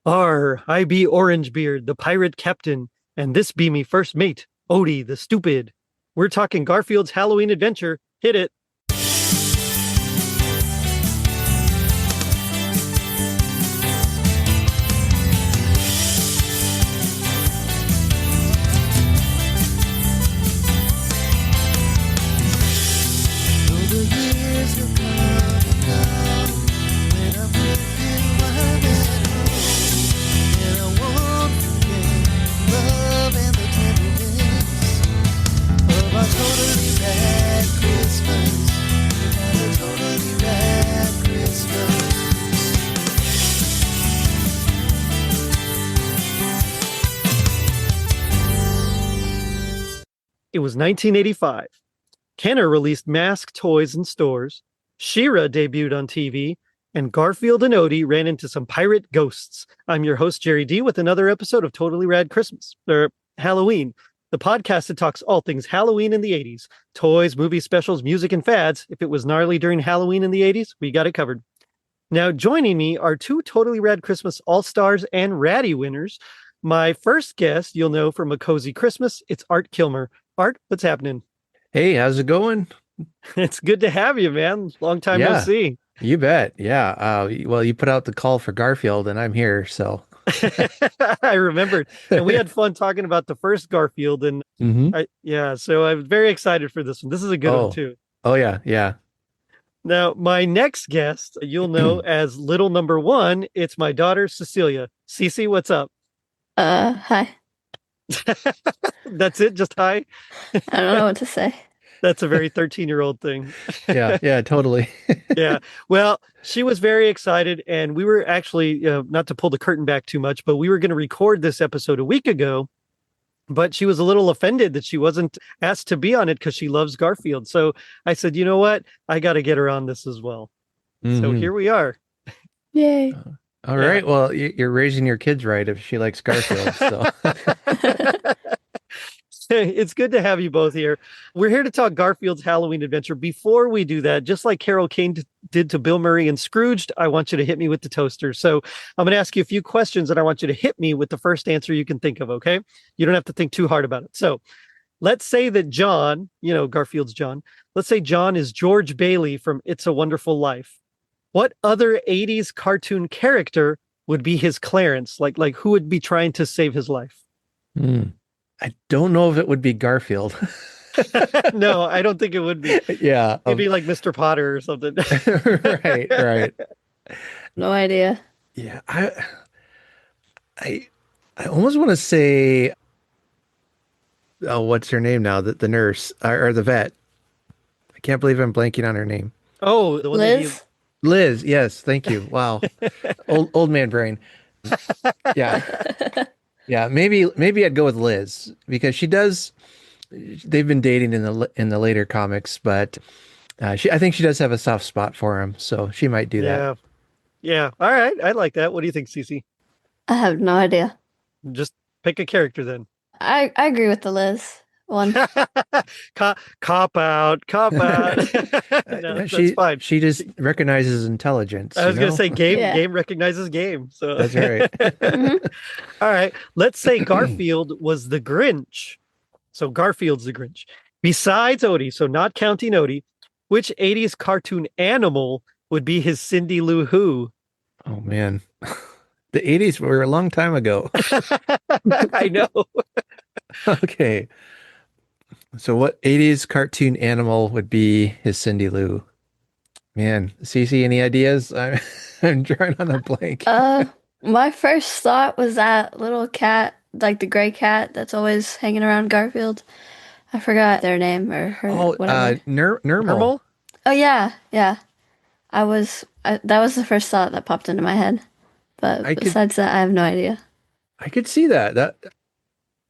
I be Orangebeard, the pirate captain, and this be me first mate, Odie the stupid. We're talking Garfield's Halloween adventure. Hit it. It was 1985. Kenner released Mask toys in stores. She-Ra debuted on TV, and Garfield and Odie ran into some pirate ghosts. I'm your host, Jerry D, with another episode of Totally Rad Christmas, or Halloween, the podcast that talks all things Halloween in the 80s. Toys, movie specials, music, and fads. If it was gnarly during Halloween in the 80s, we got it covered. Now, joining me are two Totally Rad Christmas All-Stars and Ratty winners. My first guest, you'll know from A Cozy Christmas, it's Art Kilmer. Art, what's happening? Hey, how's it going? It's good to have you, man. Long time no see. You bet. Yeah. Well, you put out the call for Garfield and I'm here. So I remembered. And we had fun talking about the first Garfield. And so I'm very excited for this one. This is a good one, too. Oh, yeah. Yeah. Now, my next guest, you'll know as little number one. It's my daughter, Cecilia. Ceci, what's up? Hi. That's it? Just hi? I don't know what to say. That's a very 13-year-old thing. Yeah, totally. Yeah. Well, she was very excited, and we were actually, not to pull the curtain back too much, but we were going to record this episode a week ago, but she was a little offended that she wasn't asked to be on it because she loves Garfield. So I said, you know what? I got to get her on this as well. So here we are. Yay. All right. Well, you're raising your kids right if she likes Garfield. So. It's good to have you both here. We're here to talk Garfield's Halloween adventure. Before we do that, just like Carol Kane did to Bill Murray and Scrooged, I want you to hit me with the toaster. So I'm going to ask you a few questions and I want you to hit me with the first answer you can think of, okay? You don't have to think too hard about it. So let's say that John, Garfield's John, let's say John is George Bailey from It's a Wonderful Life. What other 80s cartoon character would be his Clarence? Like who would be trying to save his life? I don't know if it would be Garfield. No, I don't think it would be. Yeah. It'd be like Mr. Potter or something. Right. No idea. Yeah. I almost want to say, what's her name now? The nurse or the vet. I can't believe I'm blanking on her name. Oh, the one Liz? Liz, yes, thank you. Wow. old man brain. Yeah. Yeah, maybe I'd go with Liz because they've been dating in the later comics, but I think she does have a soft spot for him, so she might do that. Yeah. All right. I like that. What do you think, Cece? I have no idea. Just pick a character then. I agree with the Liz one. Cop out. No, that's fine. She just recognizes intelligence. I was going to say game recognizes game. So that's right. All right. Let's say Garfield was the Grinch. So Garfield's the Grinch. Besides Odie, so not counting Odie, which 80s cartoon animal would be his Cindy Lou Who? Oh, man. The 80s were a long time ago. I know. Okay. So what 80s cartoon animal would be his Cindy Lou? Man, Cece, any ideas? I'm drawing on a blank. My first thought was that little cat, like the gray cat that's always hanging around Garfield. I forgot their name or her. Whatever. Nermal. Oh yeah. That was the first thought that popped into my head. But besides that, I have no idea. I could see that.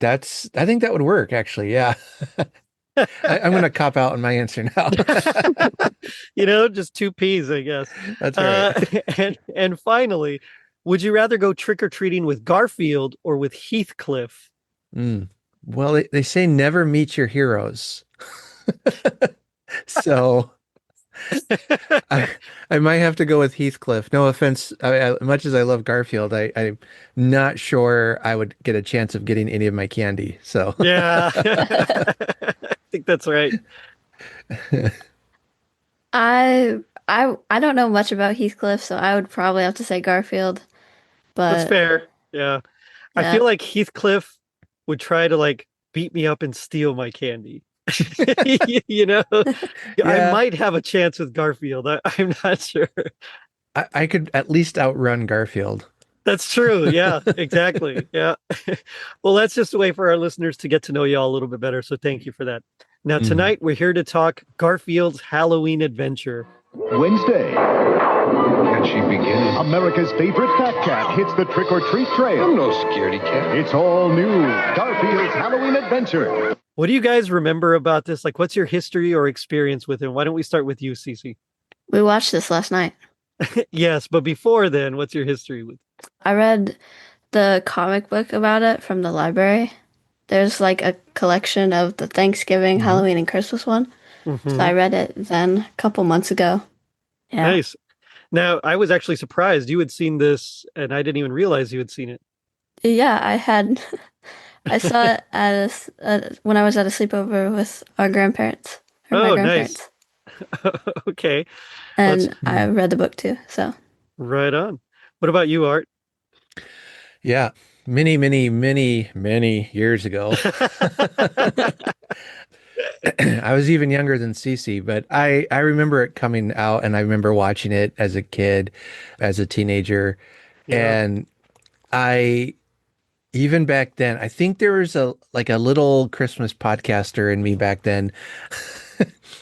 I think that would work, actually. Yeah. I'm going to cop out on my answer now. Just two P's, I guess. That's right. And finally, would you rather go trick-or-treating with Garfield or with Heathcliff? Well, they say never meet your heroes. So I, I might have to go with Heathcliff. No offense. Much as I love Garfield, I'm not sure I would get a chance of getting any of my candy. So, Yeah. I think that's right. I don't know much about Heathcliff, so I would probably have to say Garfield. That's But fair. Yeah. I yeah, feel like Heathcliff would try to like beat me up and steal my candy. You know, I yeah, might have a chance with Garfield. I'm not sure. I could at least outrun Garfield. That's true. Yeah, exactly. Yeah. Well, that's just a way for our listeners to get to know y'all a little bit better. So thank you for that. Now, Mhm. tonight we're here to talk Garfield's Halloween adventure. Wednesday, Can she begin? America's favorite fat cat hits the trick-or-treat I'm trail. no scaredy cat. It's all new. Garfield's Halloween Adventure. What do you guys remember about this? Like, what's your history or experience with him? Why don't we start with you, Cece? we watched this last night. Yes, but before then, what's your history with? I read the comic book about it from the library. There's like a collection of the Thanksgiving, Mhm. Halloween, and Christmas one. So Mhm. I read it then a couple months ago. Yeah. Nice. Now, I was actually surprised you had seen this, and I didn't even realize you had seen it. Yeah, I had. I saw it when I was at a sleepover with our grandparents or my Oh, grandparents, nice. Okay, and I read the book too. So right on. What about you, Art? Yeah, many, many, many, many years ago. I was even younger than Cece, but I remember it coming out and I remember watching it as a kid, as a teenager. Yeah. And I even back then, I think there was a little Christmas podcaster in me back then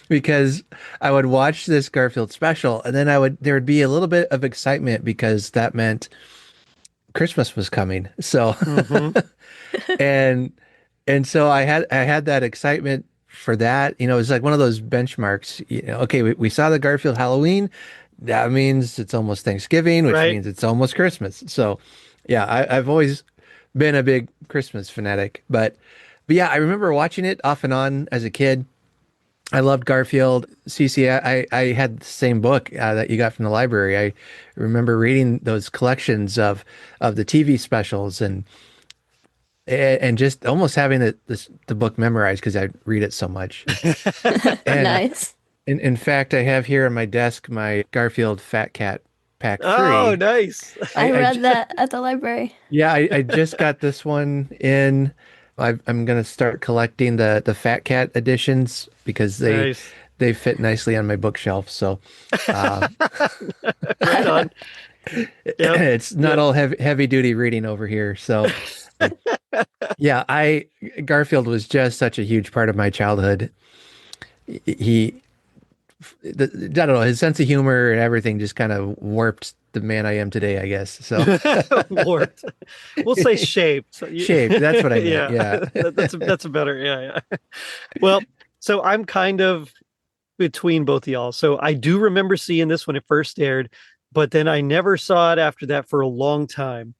because I would watch this Garfield special and then there would be a little bit of excitement because that meant Christmas was coming. So Hmm. and so I had that excitement for that. You know, it's like one of those benchmarks. You know, okay, we saw the Garfield Halloween. That means it's almost Thanksgiving, which Right. means it's almost Christmas. So, yeah, I've always been a big Christmas fanatic. But yeah, I remember watching it off and on as a kid. I loved Garfield. Cece, I had the same book that you got from the library. I remember reading those collections of the TV specials and just almost having the book memorized because I read it so much. And nice. in fact, I have here on my desk my Garfield Fat Cat Pack Oh, 3. nice. I I read that at the library. Yeah, I just got this one in. I'm gonna start collecting the Fat Cat editions because Nice. they fit nicely on my bookshelf. So uh, Right on. Yep. it's not Yep. all heavy duty reading over here. So yeah, I Garfield was just such a huge part of my childhood. He, I don't know, his sense of humor and everything just kind of warped the man I am today, I guess. So Warped. We'll say shaped. So shaped, that's what I meant. Yeah. That's a better. Yeah. Well, so I'm kind of between both of y'all. So I do remember seeing this when it first aired, but then I never saw it after that for a long time.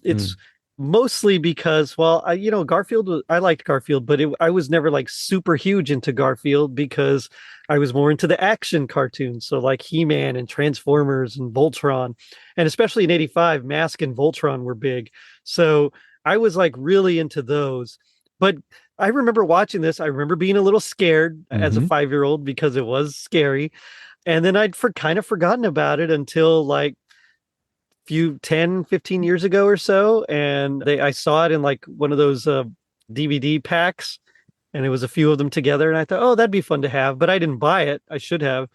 It's mostly because, well, Garfield, I liked Garfield, but I was never like super huge into Garfield because I was more into the action cartoons. So like He-Man and Transformers and Voltron, and especially in 85, Mask and Voltron were big. So I was like really into those. But I remember watching this. I remember being a little scared as a Mhm. 5-year-old because it was scary. And then I'd kind of forgotten about it until like few 10-15 years ago or so, and I saw it in like one of those DVD packs, and it was a few of them together, and I thought, oh, that'd be fun to have, but I didn't buy it. I should have.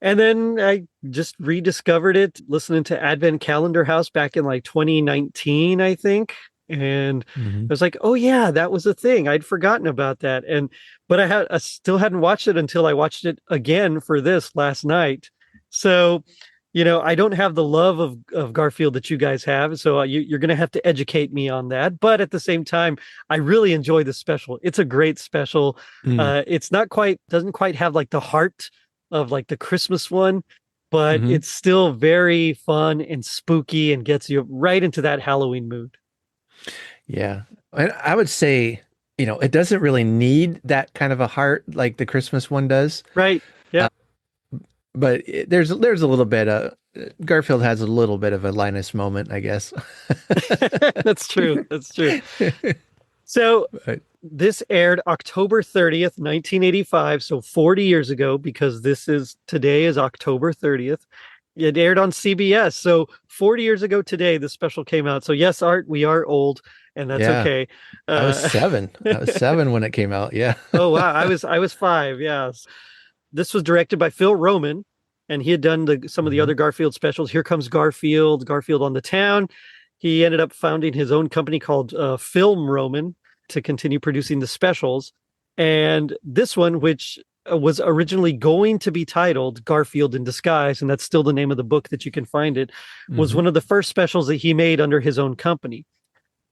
And then I just rediscovered it listening to Advent Calendar House back in like 2019, I think. And I Mhm. was like, oh yeah, that was a thing. I'd forgotten about that. But I still hadn't watched it until I watched it again for this last night. So, I don't have the love of Garfield that you guys have. So you're going to have to educate me on that. But at the same time, I really enjoy the special. It's a great special. Mm. It's doesn't quite have like the heart of like the Christmas one, but Mhm. it's still very fun and spooky and gets you right into that Halloween mood. Yeah. And I would say, it doesn't really need that kind of a heart like the Christmas one does. Right. Yeah. but there's a little bit of Garfield has a little bit of a Linus moment, I guess. That's true. That's true. So But, this aired October 30th, 1985. So 40 years ago, because today is October 30th. It aired on CBS. So 40 years ago today, this special came out. So yes, Art, we are old, and that's Yeah. okay. I was 7. I was 7 when it came out. Yeah. Oh wow, I was 5. Yes, this was directed by Phil Roman, and he had done some of the other Garfield specials. Here Comes Garfield, Garfield on the Town. He ended up founding his own company called Film Roman to continue producing the specials. And this one, which was originally going to be titled Garfield in Disguise, and that's still the name of the book that you can find it, was one of the first specials that he made under his own company.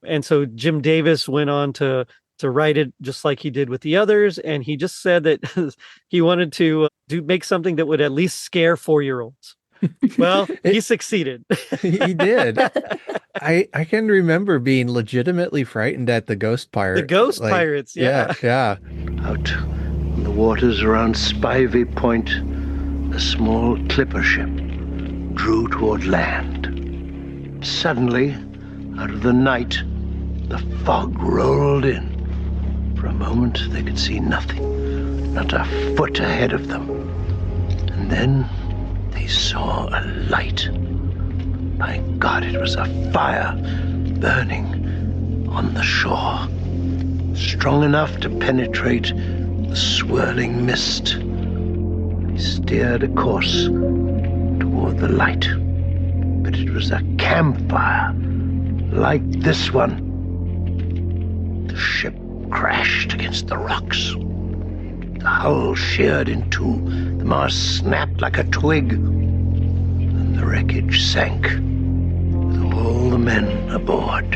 And so Jim Davis went on to write it just like he did with the others, and he just said that he wanted to make something that would at least scare 4-year-olds. Well, he succeeded. He did. I can remember being legitimately frightened at the ghost pirate. The ghost pirates, yeah. Yeah. Out on the waters around Spivey Point, a small clipper ship drew toward land. Suddenly, out of the night, the fog rolled in. For a moment, they could see nothing, not a foot ahead of them. And then they saw a light. My God, it was a fire burning on the shore, strong enough to penetrate the swirling mist. He steered a course toward the light, but it was a campfire like this one. The ship crashed against the rocks. The hull sheared in two. The mast snapped like a twig. And the wreckage sank with all the men aboard.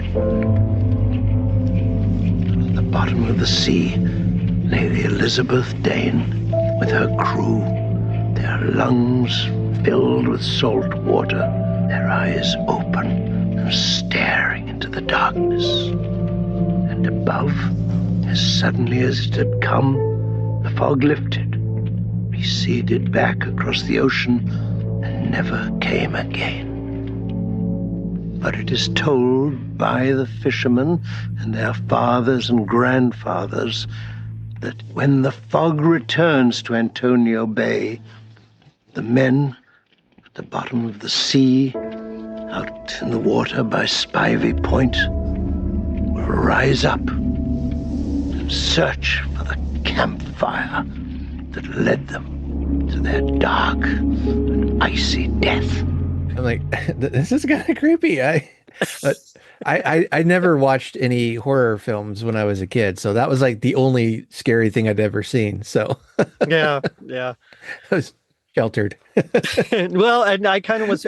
At the bottom of the sea lay the Elizabeth Dane with her crew, their lungs filled with salt water, their eyes open and staring into the darkness. And above, as suddenly as it had come, the fog lifted, receded back across the ocean, and never came again. But it is told by the fishermen and their fathers and grandfathers that when the fog returns to Antonio Bay, the men at the bottom of the sea, out in the water by Spivey Point, will rise up and search for the campfire that led them to their dark and icy death. I'm like, this is kind of creepy. I never watched any horror films when I was a kid, so that was like the only scary thing I'd ever seen. So yeah. I was sheltered. Well, and I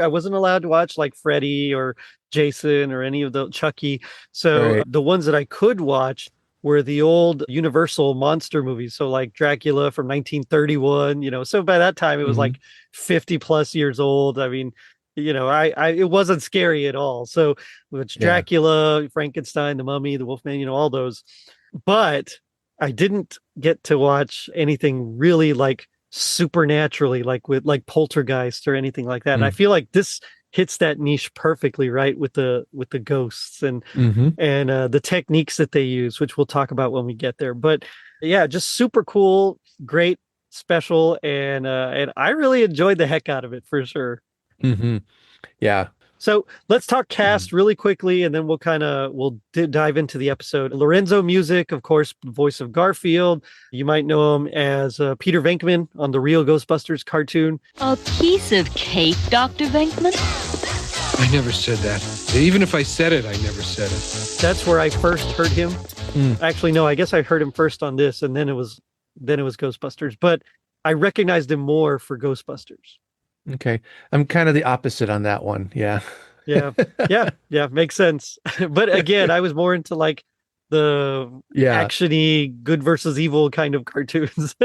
wasn't allowed to watch like Freddy or Jason or any of the Chucky. So Right. the ones that I could watch were the old Universal monster movies. So like Dracula from 1931, so by that time it was like 50 plus years old. I mean, it wasn't scary at all. So it's Dracula, Frankenstein, the Mummy, the Wolfman, all those. But I didn't get to watch anything really like supernaturally, like Poltergeist or anything like that. And I feel like this hits that niche perfectly, right, with the ghosts and the techniques that they use, which we'll talk about when we get there. But yeah, just super cool, great special, and I really enjoyed the heck out of it for sure. Yeah. So let's talk cast really quickly, and then we'll dive into the episode. Lorenzo Music, of course, voice of Garfield. You might know him as Peter Venkman on the Real Ghostbusters cartoon. A piece of cake, Dr. Venkman? I never said that. Even if I said it, I never said it. That's where I first heard him. Actually, no, I guess I heard him first on this, and then it was Ghostbusters. But I recognized him more for Ghostbusters. Okay. I'm kind of the opposite on that one. Yeah. Yeah. Makes sense. But again, I was more into like the action-y good versus evil kind of cartoons.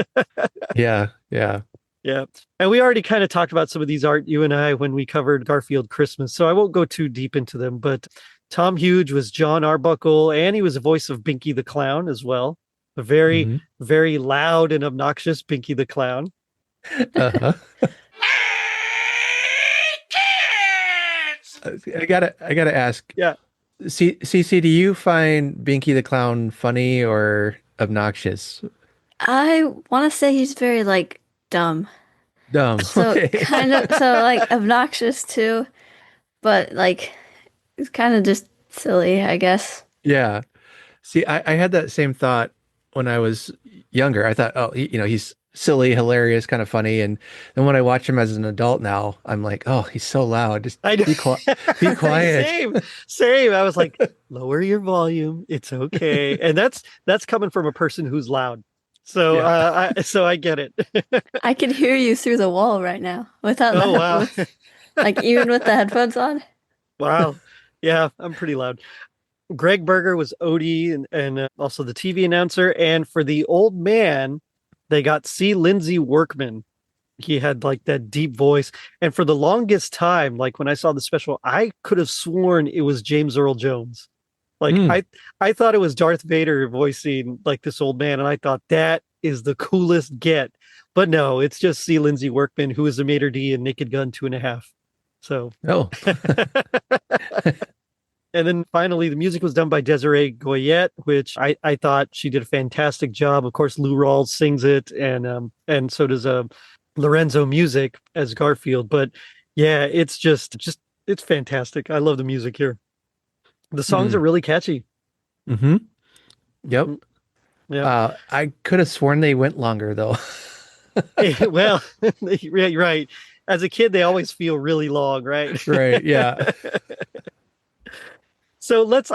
Yeah. And we already kind of talked about some of these, Art, you and I, when we covered Garfield Christmas. So I won't go too deep into them, but Tom Hughes was John Arbuckle, and he was the voice of Binky the Clown as well. A very, very loud and obnoxious Binky the Clown. I gotta ask. Yeah. Cece, do you find Binky the Clown funny or obnoxious? I want to say he's very like dumb. Dumb. So Okay. kind of so like obnoxious too, but like it's kind of just silly, I guess. Yeah. See, I had that same thought when I was younger. I thought, oh, he's silly, hilarious, kind of funny. And then when I watch him as an adult now, I'm like, oh, he's so loud. Just I know. be quiet. Same. I was like, lower your volume. It's okay. And that's coming from a person who's loud. So Yeah. I get it. I can hear you through the wall right now without Oh wow. like even with the headphones on. Wow. Yeah, I'm pretty loud. Greg Berger was Odie and also the TV announcer. And for the old man, they got C. Lindsay Workman. He had like that deep voice. And for the longest time, like when I saw the special, I could have sworn it was James Earl Jones. Like I thought it was Darth Vader voicing like this old man. And I thought that is the coolest get. But no, it's just C. Lindsay Workman, who is the maitre d' in Naked Gun 2.5. So Oh, and then finally, the music was done by Desiree Goyette, which I thought she did a fantastic job. Of course, Lou Rawls sings it, and so does Lorenzo Music as Garfield. But yeah, it's just it's fantastic. I love the music here. The songs are really catchy. mm-hmm. Yep. Yeah. I could have sworn they went longer though. Well, yeah, right. As a kid, they always feel really long, right? Right. Yeah. So let's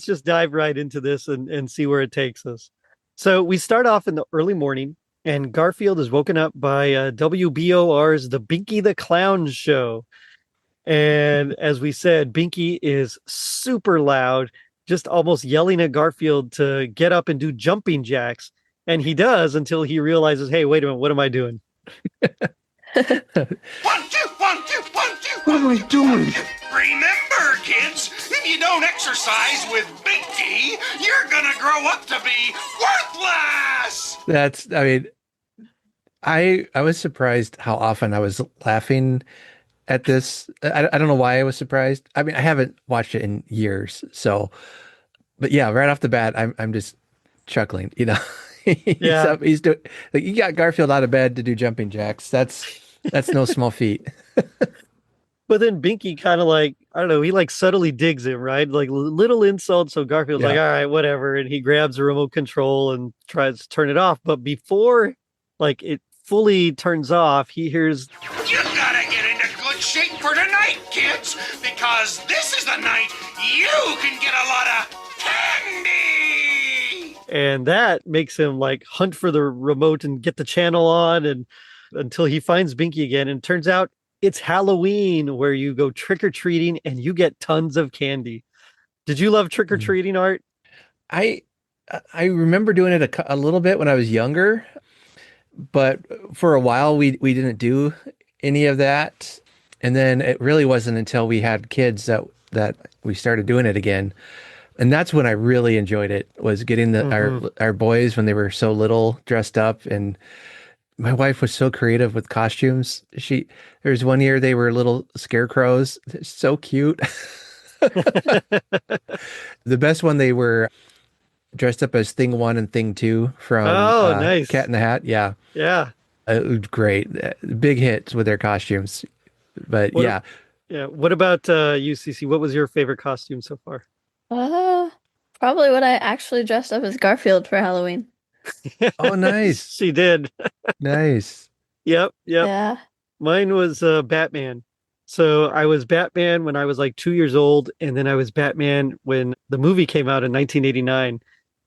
just dive right into this and see where it takes us. So we start off in the early morning, and Garfield is woken up by WBOR's The Binky the Clown Show. And as we said, Binky is super loud, just almost yelling at Garfield to get up and do jumping jacks. And he does until he realizes, hey, wait a minute, what am I doing? 1, 2, 1, 2, 1, 2, 1, 2. What am I doing? Remember, kids, if you don't exercise with Binky, you're gonna grow up to be worthless! I mean, I was surprised how often I was laughing at this. I don't know why I was surprised. I mean, I haven't watched it in years, so, but yeah, right off the bat, I'm just chuckling, Yeah. He's doing, like, you got Garfield out of bed to do jumping jacks. That's no small feat. But then Binky kind of like, I don't know, he like subtly digs him, right? Like little insult. So Garfield's like, Yeah. all right, whatever. And he grabs the remote control and tries to turn it off. But before like it fully turns off, he hears, You gotta get into good shape for tonight, kids, because this is the night you can get a lot of candy! and that makes him like hunt for the remote and get the channel on and until he finds Binky again. And it turns out it's Halloween where you go trick-or-treating and you get tons of candy. Did you love trick-or-treating, Art? I remember doing it a little bit when I was younger, but for a while we didn't do any of that. And then it really wasn't until we had kids that we started doing it again. And that's when I really enjoyed it, was getting our boys when they were so little dressed up. And my wife was so creative with costumes. There was one year they were little scarecrows. They're so cute. The best one, they were dressed up as Thing 1 and Thing 2 from Nice. Cat in the Hat. Yeah. Yeah. It was great. Big hits with their costumes. But yeah. Yeah. What about you, Cece? What was your favorite costume so far? Probably when I actually dressed up as Garfield for Halloween. Oh, nice. She did. Nice. Yep. Yeah. Mine was Batman. So I was Batman when I was like 2 years old, and then I was Batman when the movie came out in 1989.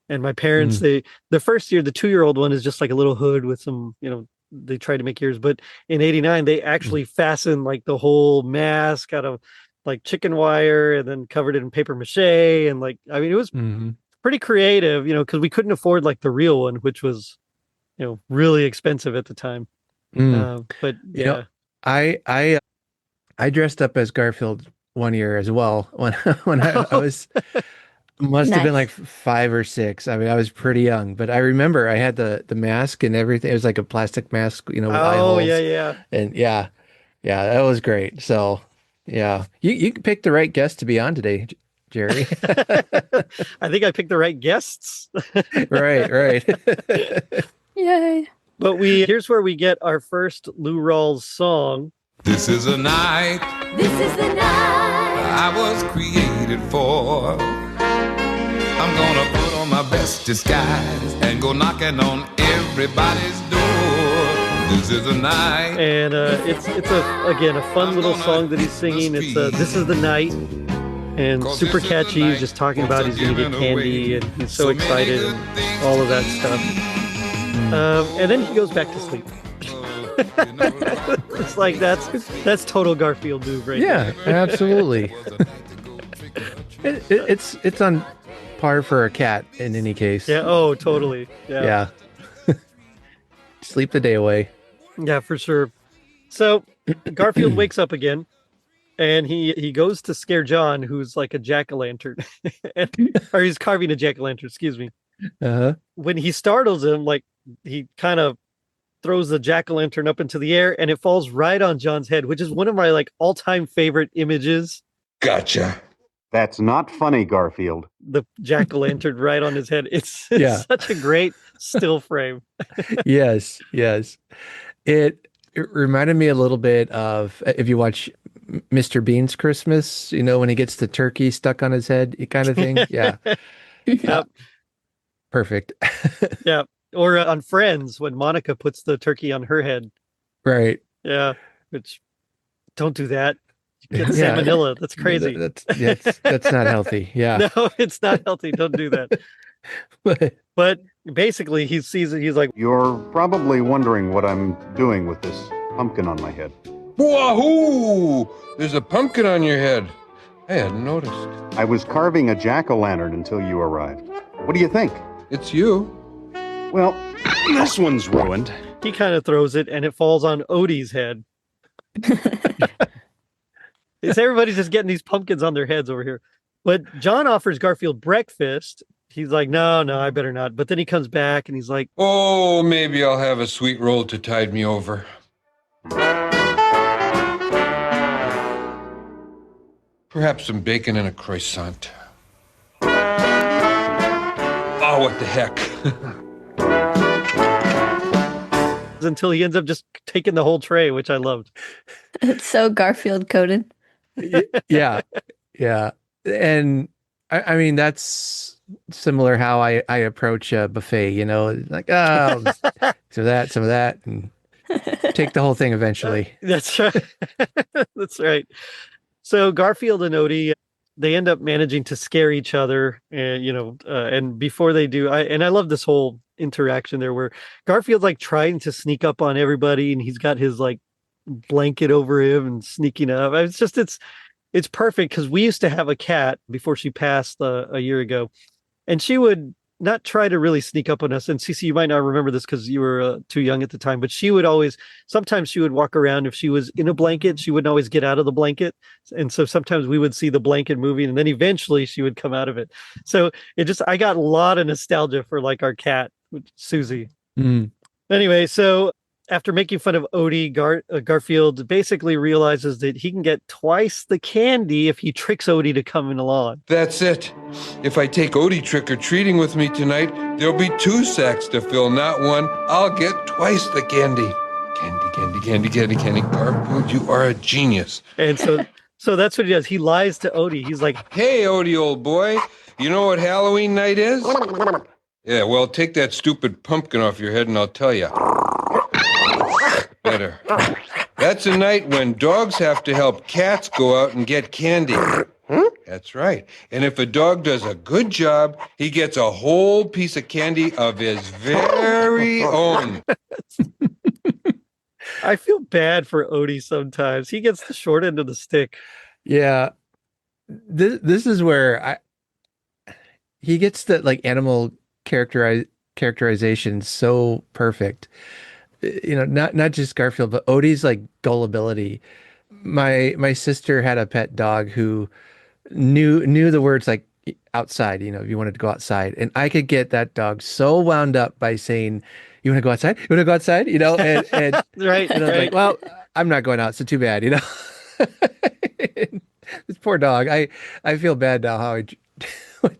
And my parents, the first year, the 2-year-old one is just like a little hood with some, they tried to make ears. But in 89, they actually fastened like the whole mask out of like chicken wire and then covered it in paper mache. And like, I mean, it was pretty creative, because we couldn't afford like the real one, which was, really expensive at the time. But yeah. I dressed up as Garfield one year as well when I was must have been like 5 or 6. I mean, I was pretty young, but I remember I had the mask and everything. It was like a plastic mask, with eye holes. Yeah. And yeah, that was great. So Yeah. You picked the right guest to be on today, Jerry. I think I picked the right guests. Right. Yay. But here's where we get our first Lou Rawls song. This is a night. This is the night I was created for. I'm gonna put on my best disguise and go knocking on everybody's door. This is a night. And it's again a fun little song that he's singing. It's This is the Night. And super catchy. He's just talking about he's going to get candy and he's so excited and all of that stuff. And then he goes back to sleep. It's like that's total Garfield move right there. Yeah, absolutely. It's on par for a cat in any case. Yeah. Oh, totally. Yeah. Sleep the day away. Yeah, for sure. So Garfield wakes up again. And he goes to scare John, who's like a jack-o'-lantern, or he's carving a jack-o'-lantern. Excuse me. Uh-huh. When he startles him, like he kind of throws the jack-o'-lantern up into the air, and it falls right on John's head, which is one of my like all-time favorite images. Gotcha. That's not funny, Garfield. The jack-o'-lantern right on his head. It's such a great still frame. Yes. It reminded me a little bit of, if you watch Mr. Bean's Christmas, when he gets the turkey stuck on his head, kind of thing. Yeah. Yep. Perfect. Yeah. Or on Friends, when Monica puts the turkey on her head. Right. Yeah. Which, don't do that. You get salmonella. That's crazy. That's not healthy. Yeah. No, it's not healthy. Don't do that. But basically, he sees it. He's like, You're probably wondering what I'm doing with this pumpkin on my head. Wahoo! There's a pumpkin on your head. I hadn't noticed. I was carving a jack-o'-lantern until you arrived. What do you think? It's you. Well, this one's ruined. He kind of throws it, and it falls on Odie's head. Everybody's just getting these pumpkins on their heads over here. But John offers Garfield breakfast. He's like, no, I better not. But then he comes back, and he's like, oh, maybe I'll have a sweet roll to tide me over. Perhaps some bacon and a croissant. Oh, what the heck. until he ends up just taking the whole tray, which I loved. It's so Garfield coded. Yeah. And I mean, that's similar how I approach a buffet, like, some of that, and take the whole thing eventually. That's right. That's right. So Garfield and Odie, they end up managing to scare each other, and and before they do, I love this whole interaction there where Garfield's like trying to sneak up on everybody, and he's got his like blanket over him and sneaking up. It's perfect because we used to have a cat before she passed a year ago, and she would not try to really sneak up on us. And Ceci, you might not remember this because you were too young at the time, but she would sometimes she would walk around. If she was in a blanket, she wouldn't always get out of the blanket. And so sometimes we would see the blanket moving, and then eventually she would come out of it. So I got a lot of nostalgia for like our cat, Susie. Mm. Anyway, so after making fun of Odie, Garfield basically realizes that he can get twice the candy if he tricks Odie to come along. That's it. If I take Odie trick-or-treating with me tonight, there'll be 2 sacks to fill, not 1. I'll get twice the candy. Candy. Garfield, you are a genius. And so that's what he does. He lies to Odie. He's like, hey, Odie, old boy, you know what Halloween night is? Yeah, well, take that stupid pumpkin off your head and I'll tell you. Better. That's a night when dogs have to help cats go out and get candy. That's right. And if a dog does a good job, he gets a whole piece of candy of his very own. I feel bad for Odie sometimes. He gets the short end of the stick. Yeah. This is where he gets the like animal characterization so perfect. Not just Garfield, but Odie's like gullibility. My sister had a pet dog who knew the words like outside, if you wanted to go outside. And I could get that dog so wound up by saying, you want to go outside? You want to go outside? And Right. and I was like, well, I'm not going out, so too bad, This poor dog. I feel bad now how I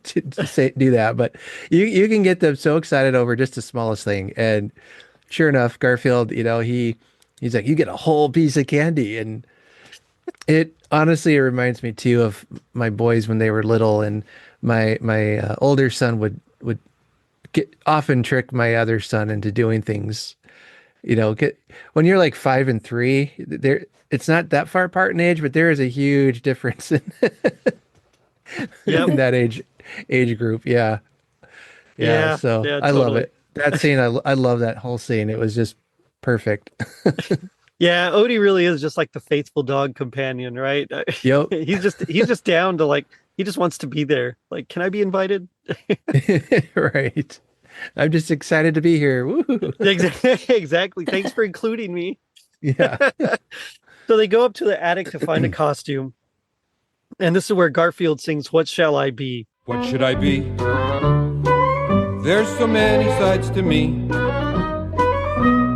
to say do that, but you can get them so excited over just the smallest thing. And sure enough, Garfield, he's like, you get a whole piece of candy. And it honestly, it reminds me too of my boys when they were little, and my older son would often trick my other son into doing things. When you're like 5 and 3, it's not that far apart in age, but there is a huge difference in, in that age group. Yeah. So I love it. That scene, I love that whole scene. It was just perfect. Yeah, Odie really is just like the faithful dog companion, right? Yep. he's just down to like, he just wants to be there. Like, can I be invited? Right. I'm just excited to be here. Woo. Exactly. Thanks for including me. Yeah. So they go up to the attic to find a costume. And this is where Garfield sings, "What Shall I Be?" What should I be? There's so many sides to me.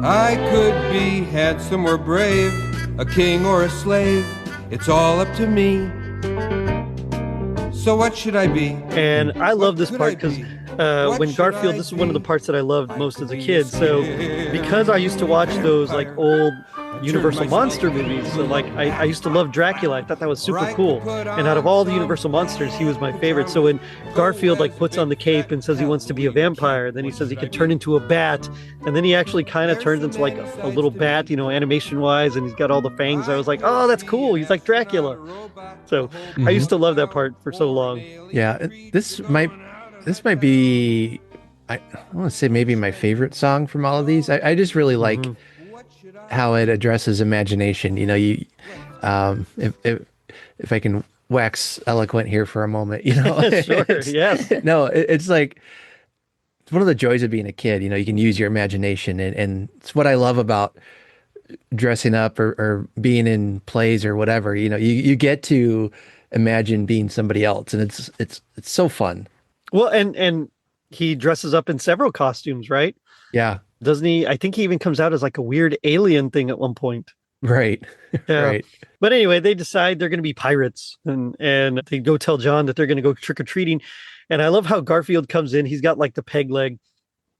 I could be handsome or brave, a king or a slave. It's all up to me. So what should I be? And I love this part because when Garfield, this is one of the parts that I loved most as a kid. So because I used to watch those like old Universal monster movies, so like I used to love Dracula. I thought that was super cool. And out of all the Universal monsters, he was my favorite. So when Garfield like puts on the cape and says he wants to be a vampire, then he says he can turn into a bat, and then he actually kind of turns into like a little bat, animation wise, and he's got all the fangs. I was like, oh, that's cool. He's like Dracula. So I used to love that part for so long. Yeah, this might be, I want to say maybe my favorite song from all of these. I just really like how it addresses imagination. If I can wax eloquent here for a moment, Sure, yes. No, it's like, it's one of the joys of being a kid. You can use your imagination, and it's what I love about dressing up or being in plays or whatever. You get to imagine being somebody else, and it's so fun. Well, and he dresses up in several costumes, right? Yeah. Doesn't he? I think he even comes out as like a weird alien thing at one point. Right. Yeah. Right. But anyway, they decide they're going to be pirates, and they go tell John that they're going to go trick-or-treating. And I love how Garfield comes in. He's got like the peg leg.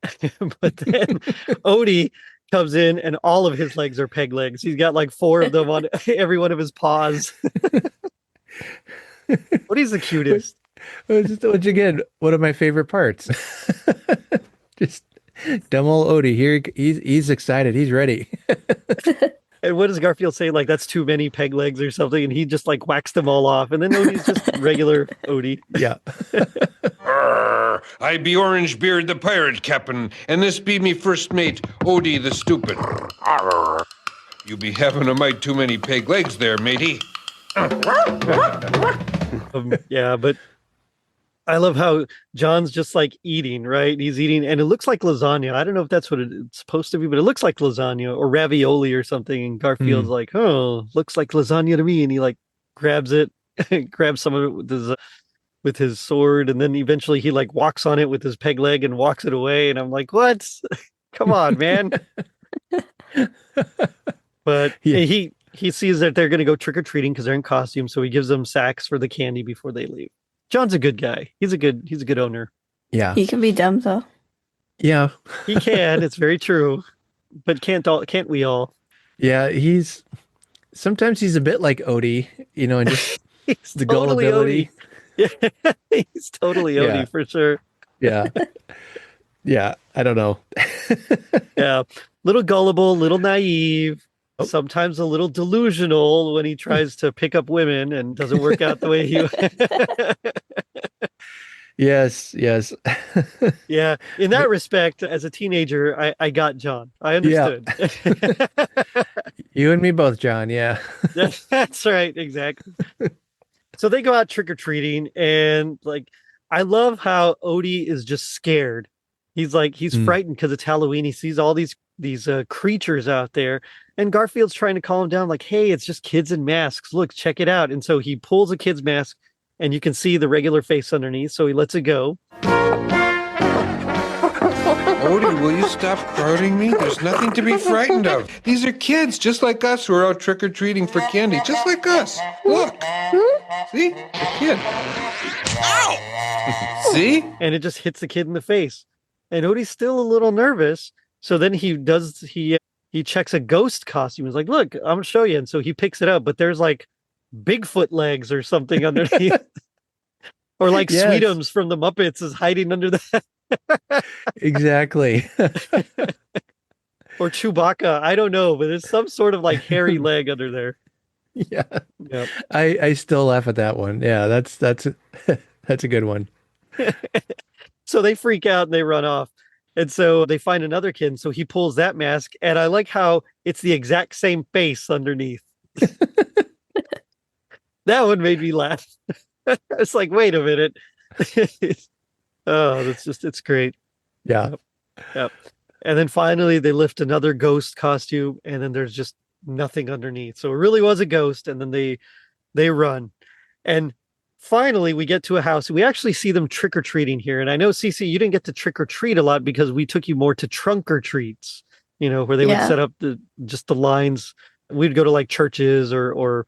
But then Odie comes in and all of his legs are peg legs. He's got like 4 of them on every one of his paws. Odie's the cutest. Which again, one of my favorite parts. Just dumb old Odie here. He's excited. He's ready. And what does Garfield say? Like, that's too many peg legs or something. And he just like whacks them all off. And then Odie's just regular Odie. Yeah. I be Orange Beard the pirate captain, and this be me first mate, Odie the stupid. You be having a mite too many peg legs there, matey. Yeah, but I love how John's just like eating, right? He's eating, and it looks like lasagna. I don't know if that's what it's supposed to be, but it looks like lasagna or ravioli or something. And Garfield's like, oh, looks like lasagna to me. And he like grabs it, grabs some of it with his sword. And then eventually he like walks on it with his peg leg and walks it away. And I'm like, what? Come on, man. But yeah. He sees that they're going to go trick-or-treating because they're in costume. So he gives them sacks for the candy before they leave. John's a good guy. He's a good owner. Yeah. He can be dumb though. Yeah. He can. It's very true. But can't we all? Yeah, sometimes he's a bit like Odie, and just he's the totally gullibility. Odie. Yeah, he's totally Odie for sure. Yeah. Yeah, I don't know. Yeah. Little gullible, little naive. Sometimes a little delusional when he tries to pick up women and doesn't work out the way he. Yes. Yeah. In that respect, as a teenager, I got John. I understood. Yeah. You and me both, John. Yeah. That's right. Exactly. So they go out trick-or-treating, and like, I love how Odie is just scared. He's frightened because it's Halloween. He sees all these creatures out there, and Garfield's trying to calm him down, like, hey, it's just kids in masks. Look, check it out. And so he pulls a kid's mask, and you can see the regular face underneath. So he lets it go. Odie will you stop crowding me? There's nothing to be frightened of. These are kids just like us who are out trick-or-treating for candy, just like us. Look. See? A kid. Ow! See? And it just hits the kid in the face. And Odie's still a little nervous. So then he checks a ghost costume. He's like, look, I'm going to show you. And so he picks it up, but there's like Bigfoot legs or something underneath. Or like Yes. Sweetums from the Muppets is hiding under that. Exactly. Or Chewbacca. I don't know, but there's some sort of like hairy leg under there. Yeah. Yep. I still laugh at that one. Yeah, that's that's a good one. So they freak out and they run off. And so they find another kid. And so he pulls that mask. And I like how it's the exact same face underneath. That one made me laugh. It's like, wait a minute. Oh, it's great. Yeah. Yep. And then finally they lift another ghost costume and then there's just nothing underneath. So it really was a ghost. And then they run. And finally we get to a house. We actually see them trick-or-treating here. And I know, Ceci, you didn't get to trick-or-treat a lot because we took you more to trunk-or-treats, where they would set up the lines. We'd go to like churches or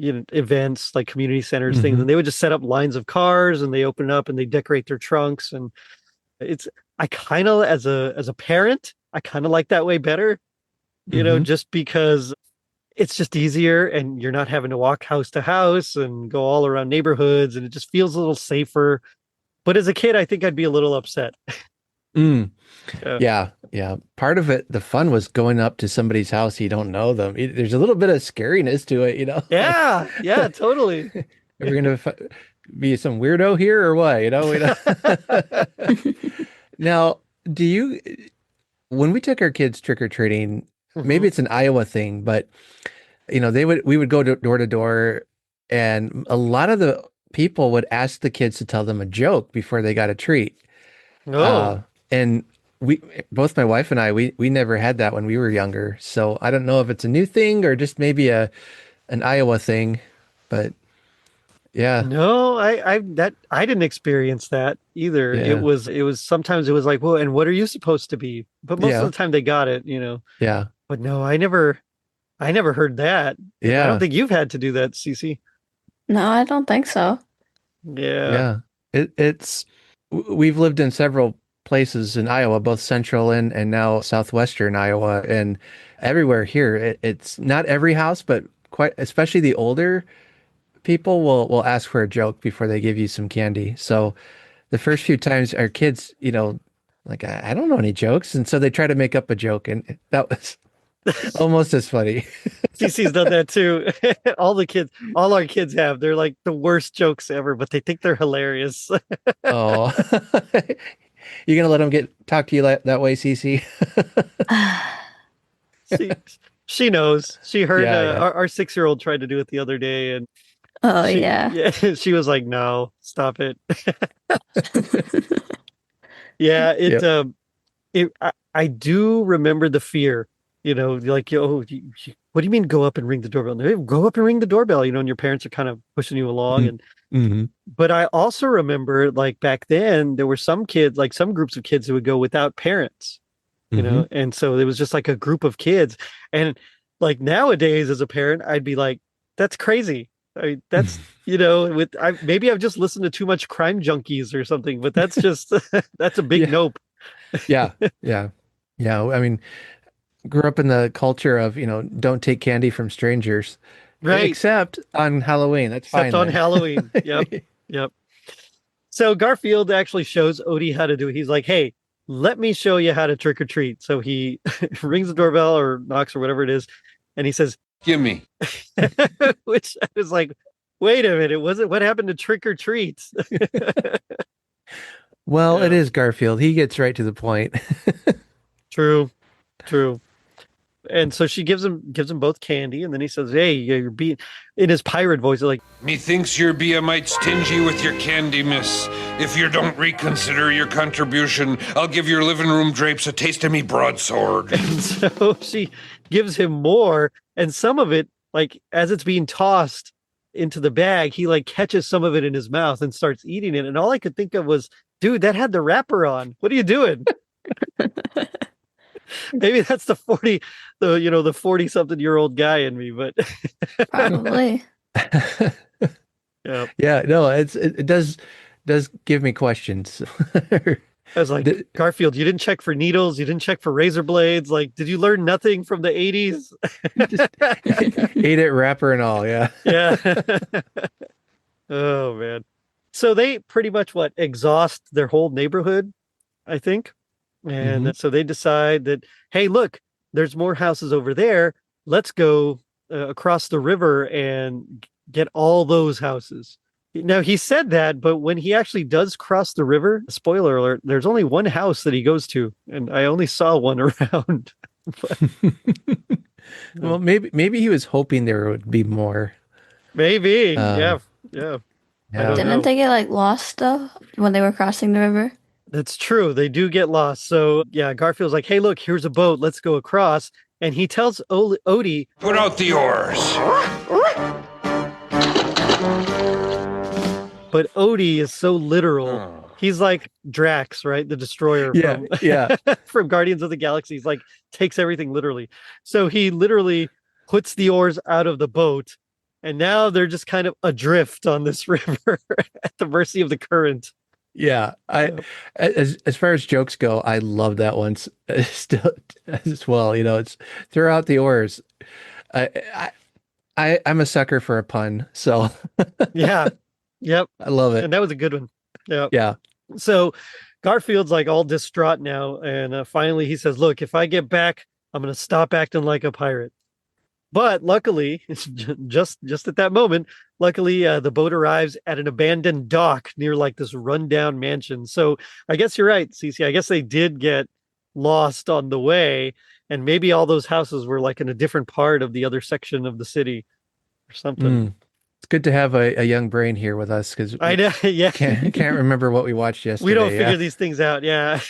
events like community centers, things, and they would just set up lines of cars and they open it up and they decorate their trunks. And I kind of, as a parent, I kind of like that way better, just because it's just easier and you're not having to walk house to house and go all around neighborhoods and it just feels a little safer. But as a kid, I think I'd be a little upset. Yeah. Part of it, the fun was going up to somebody's house. You don't know them. There's a little bit of scariness to it, Yeah, totally. Are we going to be some weirdo here or what? Now, when we took our kids trick-or-treating, maybe it's an Iowa thing, but we would go door to door and a lot of the people would ask the kids to tell them a joke before they got a treat. And both my wife and I, we never had that when we were younger. So I don't know if it's a new thing or just maybe an Iowa thing, but yeah. No, I didn't experience that either. Yeah. It was sometimes it was like, well, and what are you supposed to be? But most of the time they got it, Yeah. But no, I never heard that. Yeah. I don't think you've had to do that, Cece. No, I don't think so. Yeah. We've lived in several places in Iowa, both central and now southwestern Iowa, and everywhere here. It's not every house, but especially the older people will ask for a joke before they give you some candy. So the first few times our kids, like, I don't know any jokes. And so they try to make up a joke. And that was almost as funny. Cece's done that too. All our kids have. They're like the worst jokes ever, but they think they're hilarious. Oh, you going to let them talk to you that way, Cece? She knows. She heard Yeah. Our 6-year-old tried to do it the other day. And Yeah. she was like, no, stop it. Yeah, I do remember the fear, like, what do you mean go up and ring the doorbell? No, go up and ring the doorbell, and your parents are kind of pushing you along. And but I also remember, like, back then there were some kids, like some groups of kids who would go without parents, and so it was just like a group of kids. And like nowadays as a parent, I'd be like, that's crazy. That's, maybe I've just listened to too much Crime Junkies or something, but that's just, that's a big nope. Yeah. I mean, grew up in the culture of, don't take candy from strangers. Right. Except on Halloween. That's fine. Except on Halloween. Yep. So Garfield actually shows Odie how to do it. He's like, hey, let me show you how to trick or treat. So he rings the doorbell or knocks or whatever it is. And he says, Give me. which I was like, wait a minute. What happened to trick or treats? Well, it is Garfield. He gets right to the point. True. And so she gives him both candy, and then he says, hey, you're being, in his pirate voice, like, Methinks your be a mite stingy with your candy, miss. If you don't reconsider your contribution, I'll give your living room drapes a taste of me broadsword. And so she gives him more, and some of it, like, as it's being tossed into the bag, he like catches some of it in his mouth and starts eating it. And all I could think of was, dude, that had the wrapper on. What are you doing? Maybe that's the 40-something-year-old guy in me, but Probably. yeah. Yeah, no, it does give me questions. I was like, Garfield, you didn't check for needles, you didn't check for razor blades. Like, did you learn nothing from the 80s? Just ate it, wrapper and all. Yeah. Yeah. Oh man. So they pretty much exhaust their whole neighborhood, I think. And so they decide that, hey, look, there's more houses over there. Let's go across the river and get all those houses. Now, he said that, but when he actually does cross the river, spoiler alert, there's only one house that he goes to, and I only saw one around. Well, maybe he was hoping there would be more. Maybe. Yeah. Didn't they get lost though when they were crossing the river? That's true. They do get lost. So yeah, Garfield's like, hey, look, here's a boat. Let's go across. And he tells Odie, put out the oars. But Odie is so literal. He's like Drax, right? The destroyer from Guardians of the Galaxy. He's like, takes everything literally. So he literally puts the oars out of the boat. And now they're just kind of adrift on this river at the mercy of the current. Yeah, as far as jokes go, I love that one still as well. It's throw out the oars. I'm a sucker for a pun, so yeah, yep, I love it, and that was a good one. Yeah. So Garfield's like all distraught now, and finally he says, "Look, if I get back, I'm gonna stop acting like a pirate." But luckily, it's just at that moment, the boat arrives at an abandoned dock near this rundown mansion. So I guess you're right, Ceci. I guess they did get lost on the way, and maybe all those houses were in a different part of the other section of the city or something. It's good to have a young brain here with us because I know, yeah, can't remember what we watched yesterday. We don't figure these things out. Yeah,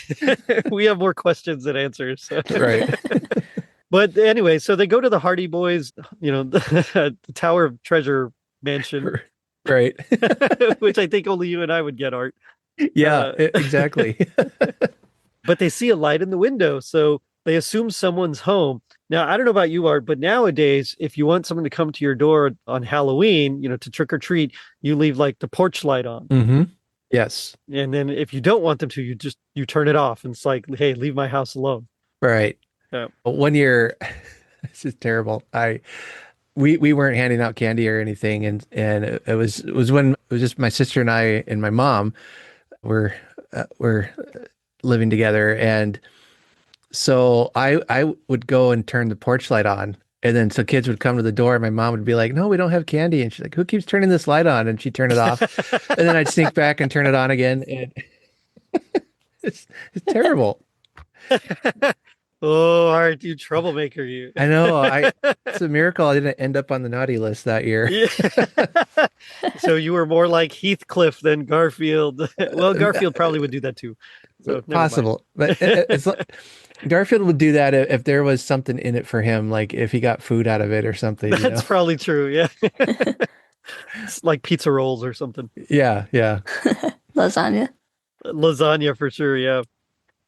we have more questions than answers. So. Right. But anyway, so they go to the Hardy Boys, the Tower of Treasure mansion. Right. Which I think only you and I would get, Art. Yeah, exactly. But they see a light in the window, so they assume someone's home. Now, I don't know about you, Art, but nowadays, if you want someone to come to your door on Halloween, to trick or treat, you leave the porch light on. Mm-hmm. Yes. And then if you don't want them to, you turn it off. And it's like, hey, leave my house alone. Right. Yeah. One year, this is terrible. We weren't handing out candy or anything, and it was when it was just my sister and I and my mom were living together, and so I would go and turn the porch light on, and then so kids would come to the door, and my mom would be like, "No, we don't have candy," and she's like, "Who keeps turning this light on?" And she'd turn it off, and then I'd sneak back and turn it on again, and it's terrible. Oh, Art, you troublemaker, you. I know. It's a miracle I didn't end up on the naughty list that year. Yeah. So you were more like Heathcliff than Garfield. Well, Garfield probably would do that too. So possible. But it's Garfield would do that if there was something in it for him, like if he got food out of it or something. That's probably true. Yeah. It's like pizza rolls or something. Yeah. Lasagna For sure. Yeah.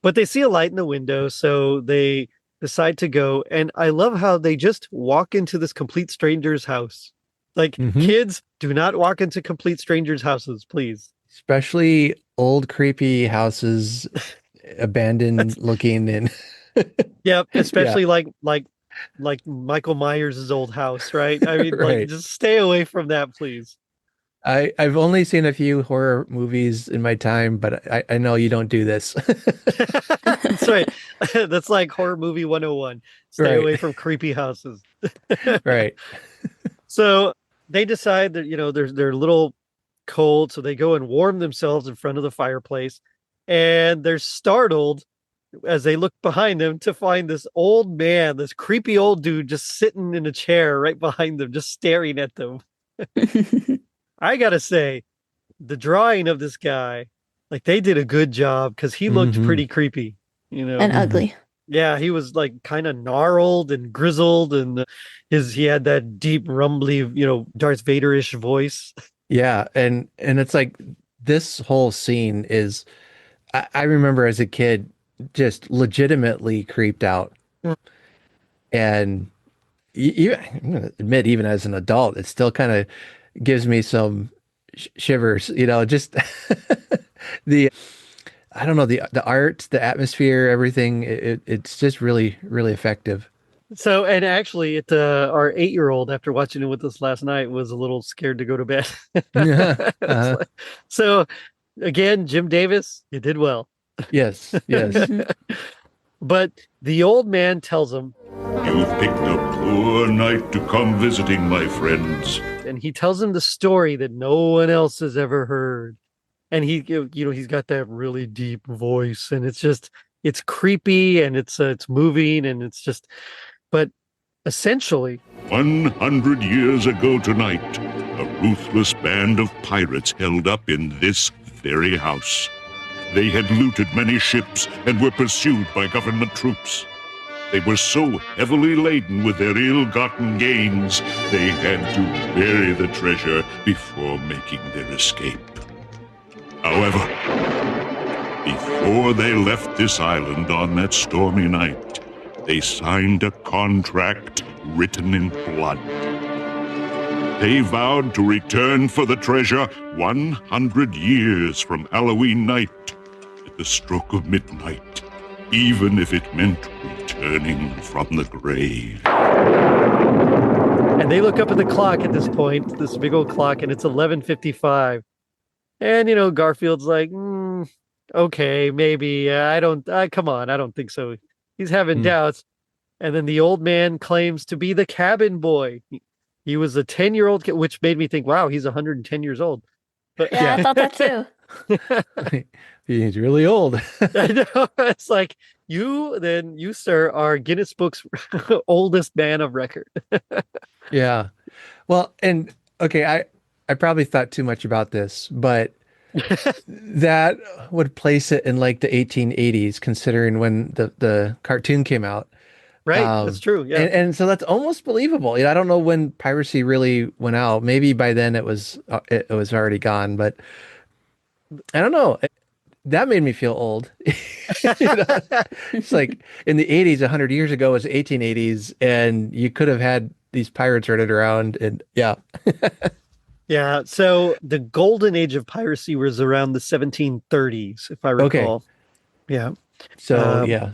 But they see a light in the window, so they decide to go. And I love how they just walk into this complete stranger's house. Kids, do not walk into complete strangers' houses, please. Especially old, creepy houses, abandoned looking. And yep, especially like Michael Myers' old house, right? I mean, right. Just stay away from that, please. I've only seen a few horror movies in my time, but I know you don't do this. That's right. That's like horror movie 101. Stay away from creepy houses. Right. So they decide that, they're a little cold, so they go and warm themselves in front of the fireplace. And they're startled as they look behind them to find this old man, this creepy old dude just sitting in a chair right behind them, just staring at them. I gotta say, the drawing of this guy, they did a good job because he looked pretty creepy, and ugly. Yeah, he was kind of gnarled and grizzled, and he had that deep, rumbly, Darth Vader-ish voice. Yeah, and it's like this whole scene is. I remember as a kid just legitimately creeped out. And I'm gonna admit, even as an adult, it still kind of gives me some shivers, just the, I don't know, the art, the atmosphere, everything. It's just really, really effective. So, and actually, our 8-year-old, after watching it with us last night, was a little scared to go to bed. Uh-huh. So, again, Jim Davis, you did well. Yes, yes. But the old man tells him, You've picked a poor night to come visiting, my friends. and he tells him the story that no one else has ever heard. And he's got that really deep voice, and it's creepy, and it's moving, and it's just, but essentially, 100 years ago tonight, a ruthless band of pirates held up in this very house. They had looted many ships and were pursued by government troops. They were so heavily laden with their ill-gotten gains, they had to bury the treasure before making their escape. However, before they left this island on that stormy night, they signed a contract written in blood. They vowed to return for the treasure 100 years from Halloween night at the stroke of midnight, even if it meant returning from the grave. and they look up at the clock at this point, this big old clock, and it's 11:55. And, Garfield's like, okay, maybe. Come on, I don't think so. He's having doubts. And then the old man claims to be the cabin boy. He was a 10-year-old kid, which made me think, wow, he's 110 years old. But Yeah, I thought that too. He's really old. I know. It's like, you, sir, are Guinness Book's oldest man of record. Yeah. Well, and okay, I probably thought too much about this, but that would place it in like the 1880s, considering when the cartoon came out. Right, that's true. Yeah, and so that's almost believable. I don't know when piracy really went out. Maybe by then it was already gone, but I don't know. That made me feel old. It's like in the 80s, 100 years ago was 1880s, and you could have had these pirates running around, and yeah. Yeah, so the golden age of piracy was around the 1730s, if I recall. Okay. Yeah. So yeah,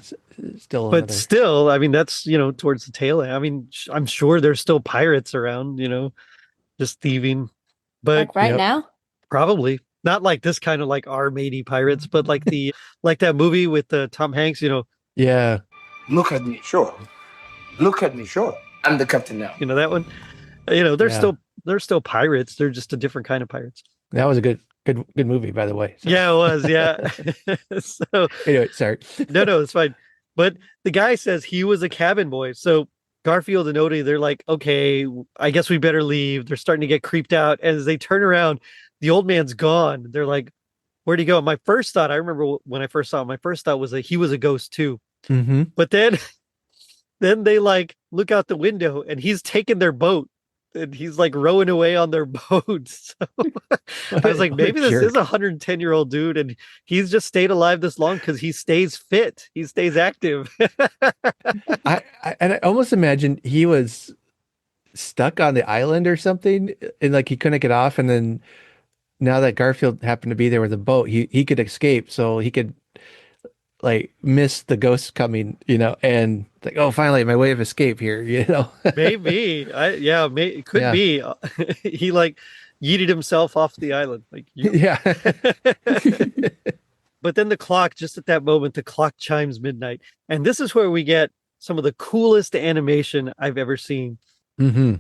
still. But still, I mean, that's towards the tail end. I mean, I'm sure there's still pirates around, just thieving. But Like right now? probably not like this kind of like R-matey pirates, but like like that movie with Tom Hanks. Yeah. Look at me, sure. Look at me, sure. I'm the captain now. That one. They're still pirates. They're just a different kind of pirates. That was a good movie, by the way. So. Yeah, it was. Yeah. So anyway, sorry. No, it's fine. But the guy says he was a cabin boy. So Garfield and Odie, they're like, okay, I guess we better leave. They're starting to get creeped out. As they turn around, the old man's gone. They're like, where'd he go? My first thought, I remember when I first saw him, my first thought was that he was a ghost too. Mm-hmm. But then they like look out the window and he's taking their boat. And he's like rowing away on their boats. So I was like, maybe this is a 110-year-old dude, and he's just stayed alive this long because he stays fit, he stays active. I almost imagine he was stuck on the island or something, and like he couldn't get off. And then now that Garfield happened to be there with a boat, he could escape, so he could like miss the ghosts coming, and like, oh, finally my way of escape here, Maybe it could be. He like yeeted himself off the island, like yeah. But then the clock, just at that moment, the clock chimes midnight, and this is where we get some of the coolest animation I've ever seen. Mm-hmm.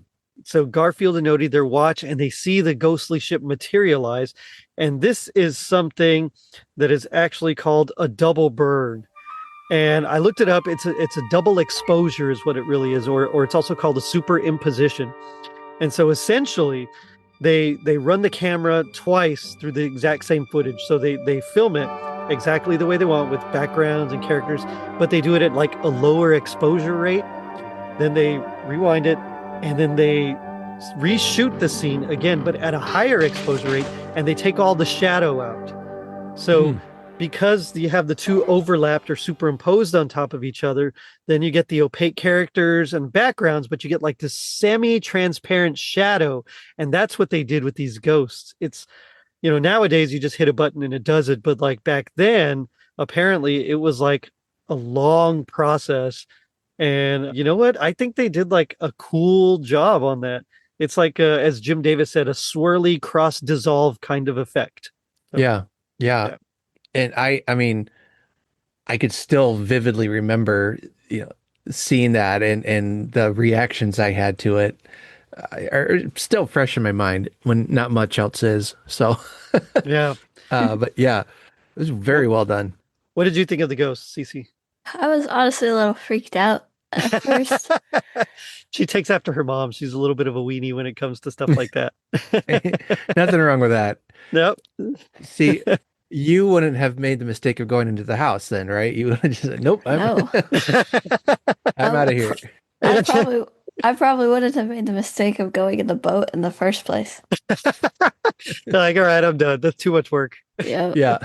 So Garfield and Odie, they watch and they see the ghostly ship materialize. And this is something that is actually called a double burn. And I looked it up. It's a double exposure is what it really is, or it's also called a superimposition. And so essentially they run the camera twice through the exact same footage. So they film it exactly the way they want with backgrounds and characters, but they do it at like a lower exposure rate. Then they rewind it, and then they reshoot the scene again, but at a higher exposure rate, and they take all the shadow out. So because you have the two overlapped or superimposed on top of each other, then you get the opaque characters and backgrounds, but you get like this semi-transparent shadow. And that's what they did with these ghosts. It's, nowadays you just hit a button and it does it. But like back then, apparently it was like a long process. And you know what? I think they did like a cool job on that. It's like, as Jim Davis said, a swirly cross dissolve kind of effect. So, yeah. And I mean, I could still vividly remember, seeing that and the reactions I had to it are still fresh in my mind when not much else is. So, yeah. But yeah, it was very well done. What did you think of the ghost, Cece? I was honestly a little freaked out at first. She takes after her mom. She's a little bit of a weenie when it comes to stuff like that. Nothing wrong with that. Nope. See, you wouldn't have made the mistake of going into the house then, right? You would have just said, nope, I'm out of here. I probably wouldn't have made the mistake of going in the boat in the first place. Like, all right, I'm done. That's too much work. Yeah.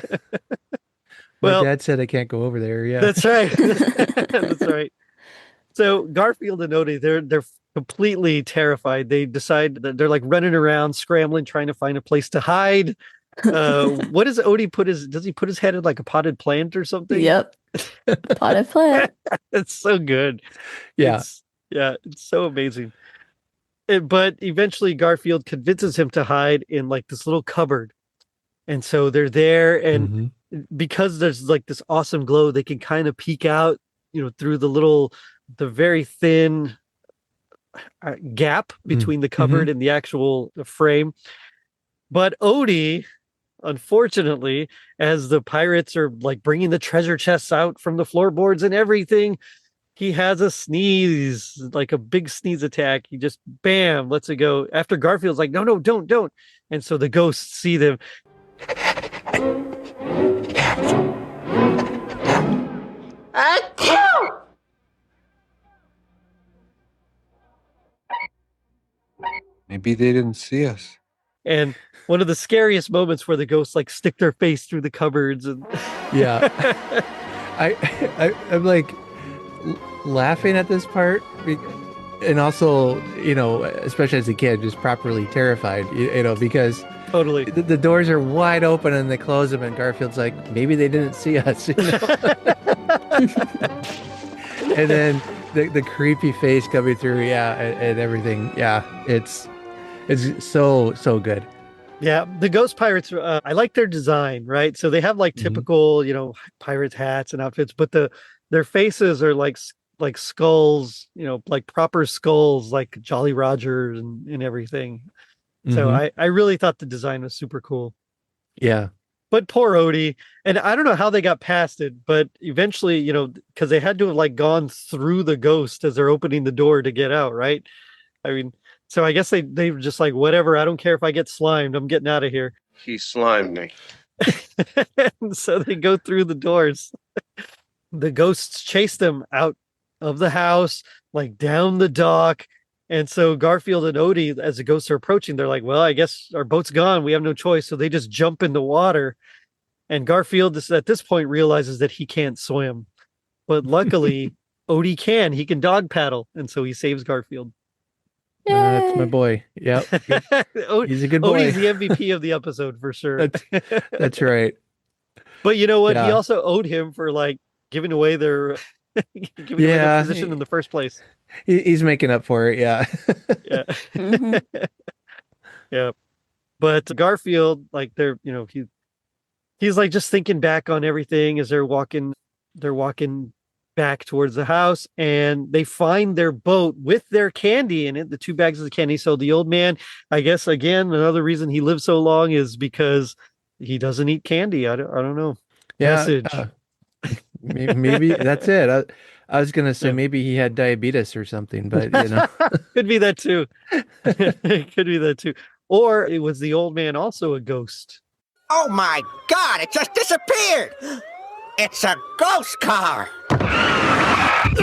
Well, my dad said I can't go over there. Yeah. That's right. That's right. So Garfield and Odie, they're completely terrified. They decide that they're like running around, scrambling, trying to find a place to hide. What does Odie does he put his head in like a potted plant or something? Yep. Potted plant. It's so good. Yeah. It's so amazing. But eventually Garfield convinces him to hide in like this little cupboard. And so they're there, and because there's like this awesome glow, they can kind of peek out, through the very thin gap between the cupboard and the actual frame. But Odie, unfortunately, as the pirates are like bringing the treasure chests out from the floorboards and everything, he has a sneeze, like a big sneeze attack. He just, bam, lets it go. After Garfield's like, no, don't. And so the ghosts see them. Maybe they didn't see us. And one of the scariest moments where the ghosts like stick their face through the cupboards and yeah. I'm like laughing at this part, and also, especially as a kid, just properly terrified, because totally the doors are wide open and they close them, and Garfield's like, maybe they didn't see us, And then the creepy face coming through, and everything. Yeah, it's so good. Yeah, the ghost pirates, I like their design, right? So they have like typical, pirates hats and outfits, but their faces are like skulls, like proper skulls, like Jolly Roger and everything. So I really thought the design was super cool. Yeah. But poor Odie, and I don't know how they got past it, but eventually, because they had to have like gone through the ghost as they're opening the door to get out, right? I mean, so I guess they were just like, whatever, I don't care if I get slimed, I'm getting out of here. He slimed me. And so they go through the doors. The ghosts chase them out of the house, like down the dock. And so Garfield and Odie, as the ghosts are approaching, they're like, well, I guess our boat's gone. We have no choice. So they just jump in the water. And Garfield at this point realizes that he can't swim. But luckily, Odie can. He can dog paddle. And so he saves Garfield. That's my boy. Yep. He's a good boy. Odie's the MVP of the episode for sure. That's right. But you know what? Yeah. He also owed him for like giving away their away their position in the first place. He's making up for it. Yeah. Yeah. Yeah. But Garfield, like he's like just thinking back on everything as they're walking back towards the house, and they find their boat with their candy in it, the 2 bags of the candy. So the old man, I guess, again, another reason he lived so long is because he doesn't eat candy. I don't know. Yeah. Message. Maybe that's it. I was going to say maybe he had diabetes or something, but could be that too. Could be that too. Or it was the old man also a ghost. Oh my God, it just disappeared. It's a ghost car.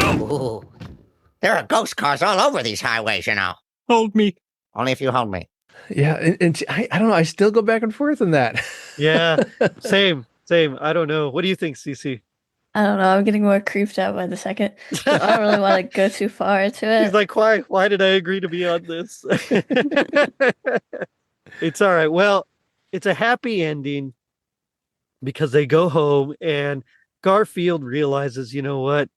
Ooh. There are ghost cars all over these highways, Hold me. Only if you hold me. Yeah, and I don't know. I still go back and forth on that. Yeah, same. Same. I don't know. What do you think, Cece? I don't know. I'm getting more creeped out by the second. So I don't really want to go too far into it. He's like, why? Why did I agree to be on this? It's all right. Well, it's a happy ending because they go home and Garfield realizes, you know what?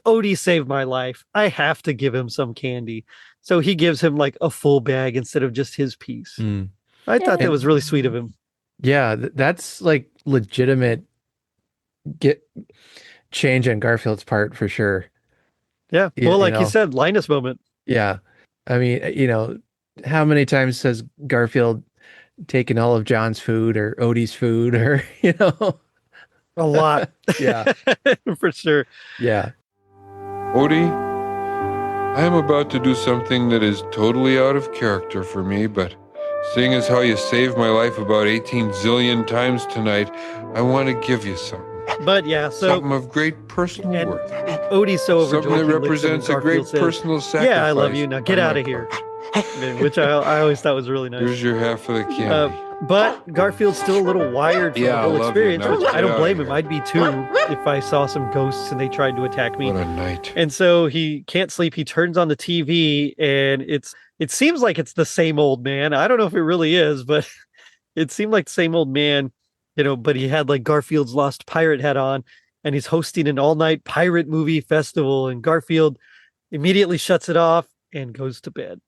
Odie saved my life. I have to give him some candy. So he gives him like a full bag instead of just his piece. I thought that was really sweet of him. Yeah, that's like legitimate change on Garfield's part for sure. Yeah. Well, like you said, Linus moment. Yeah. I mean, how many times has Garfield taken all of John's food or Odie's food or, A lot. Yeah. For sure. Yeah. Odie, I am about to do something that is totally out of character for me, but seeing as how you saved my life about 18 zillion times tonight, I want to give you something. But yeah, so something of great personal worth. Odie's so overjoyed. Something that represents a great personal sacrifice. Yeah, I love you. Now get out of here. Which I always thought was really nice. Here's your half of the candy. But Garfield's still a little wired from the whole experience, which I don't blame him. I'd be too if I saw some ghosts and they tried to attack me. What a night. And so he can't sleep. He turns on the TV and it seems like it's the same old man. I don't know if it really is, but it seemed like the same old man, but he had like Garfield's Lost Pirate hat on and he's hosting an all-night pirate movie festival and Garfield immediately shuts it off and goes to bed.